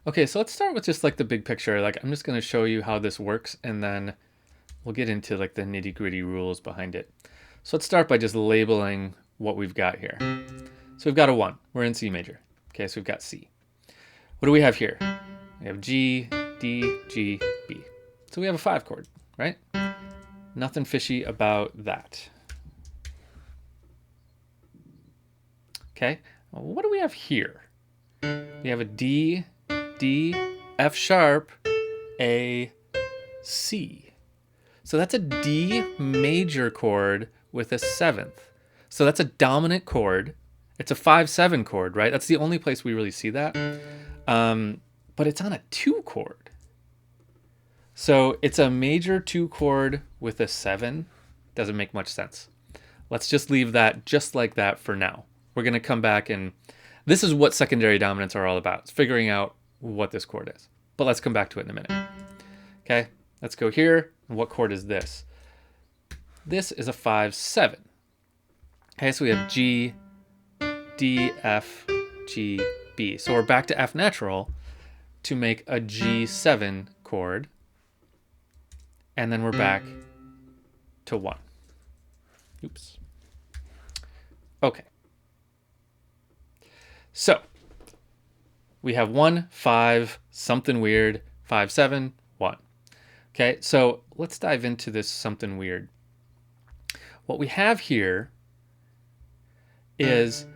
Okay, so let's start with just like the big picture. Like I'm just going to show you how this works, and then we'll get into like the nitty gritty rules behind it. So let's start by just labeling what we've got here. So we've got a 1. We're in C major. Okay, so we've got C. What do we have here? We have G, D, G, B. So we have a 5 chord, right? Nothing fishy about that. Okay, well, what do we have here? We have a D, D, F sharp, A, C. So that's a D major chord with a 7th. So that's a dominant chord. It's a 5-7 chord, right? That's the only place we really see that. But it's on a 2 chord. So it's a major 2 chord with a 7. Doesn't make much sense. Let's just leave that just like that for now. We're going to come back, and this is what secondary dominants are all about. It's figuring out what this chord is. But let's come back to it in a minute. Okay, let's go here. What chord is this? This is a 5-7. Okay, so we have G, D, F, G, B. So we're back to F natural to make a G7 chord. And then we're back to 1. Oops. Okay. So we have 1, 5, something weird, 5-7, 1. Okay, so let's dive into this something weird. What we have here is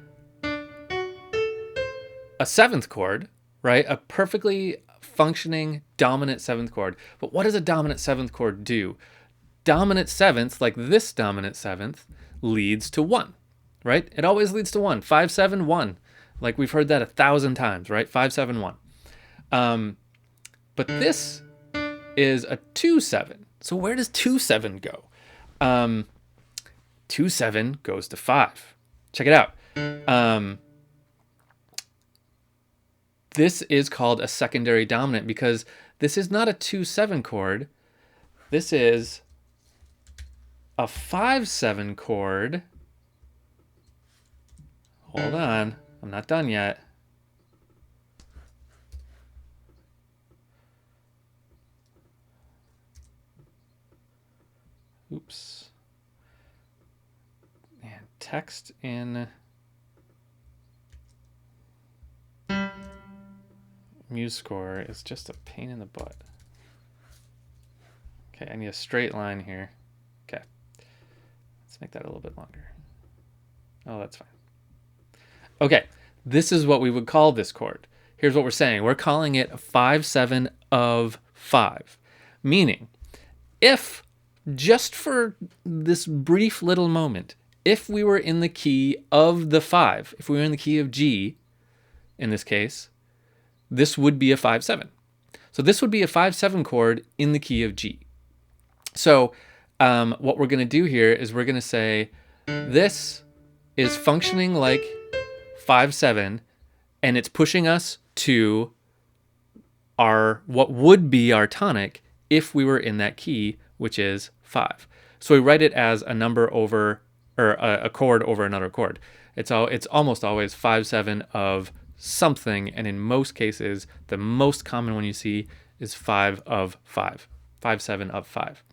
a 7th chord, right? A perfectly functioning dominant 7th chord. But what does a dominant 7th chord do? Dominant 7th, like this dominant 7th, leads to 1, right? It always leads to 1. 5-7, 1. Like we've heard that 1,000 times, right? 5-7, 1. But this is a 2-7. So where does 2-7 go? 2-7 goes to 5. Check it out. This is called a secondary dominant because this is not a 2-7 chord. This is a 5-7 chord. Hold on, I'm not done yet. Oops. And text in MuseScore is just a pain in the butt. Okay, I need a straight line here. Okay, let's make that a little bit longer. Oh, that's fine. Okay, this is what we would call this chord. Here's what we're saying. We're calling it a 5-7 of 5. Meaning, if, just for this brief little moment, if we were in the key of the 5, if we were in the key of G, in this case, this would be a 5-7. So this would be a 5-7 chord in the key of G. So what we're going to do here is we're going to say this is functioning like 5-7, and it's pushing us to our what would be our tonic if we were in that key, which is 5. So we write it as a number over, or a chord over another chord. It's almost always 5-7 of something, and in most cases, the most common one you see is 5 of 5. 5-7 of 5.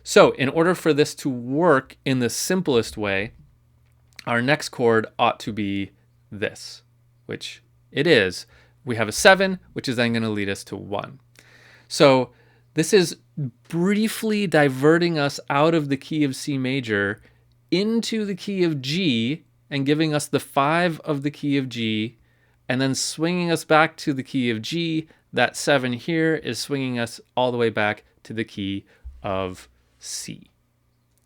So in order for this to work in the simplest way, our next chord ought to be this, which it is. We have a 7, which is then going to lead us to 1. So this is briefly diverting us out of the key of C major into the key of G and giving us the 5 of the key of G, and then swinging us back to the key of G. That 7 here is swinging us all the way back to the key of C.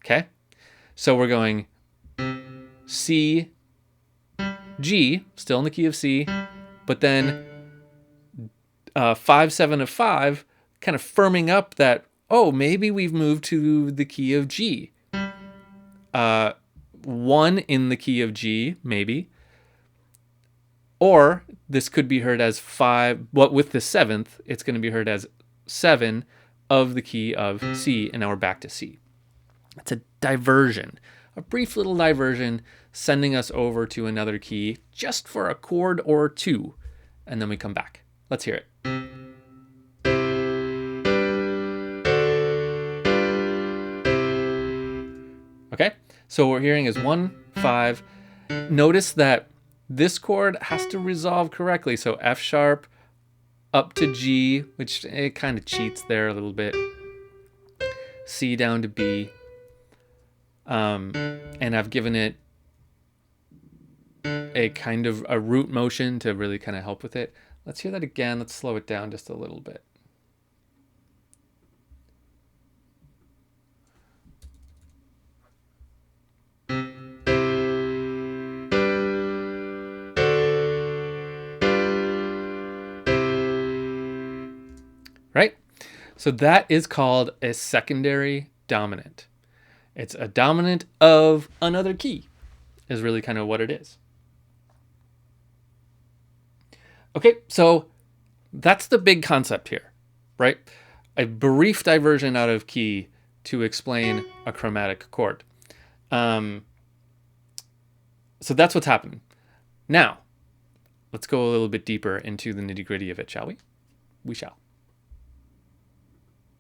Okay? So we're going C, G, still in the key of C, but then 5-7 of 5, kind of firming up that, oh, maybe we've moved to the key of G. 1 in the key of G, maybe. Or this could be heard as 5, but with the 7th, it's going to be heard as 7 of the key of C, and now we're back to C. It's a diversion, a brief little diversion, sending us over to another key just for a chord or two, and then we come back. Let's hear it. Okay, so what we're hearing is 1, 5. Notice that this chord has to resolve correctly. So F sharp up to G, which it kind of cheats there a little bit. C down to B. And I've given it a kind of a root motion to really kind of help with it. Let's hear that again. Let's slow it down just a little bit. Right? So that is called a secondary dominant. It's a dominant of another key, is really kind of what it is. Okay, so that's the big concept here, right? A brief diversion out of key to explain a chromatic chord. So that's what's happening. Now, let's go a little bit deeper into the nitty-gritty of it, shall we? We shall.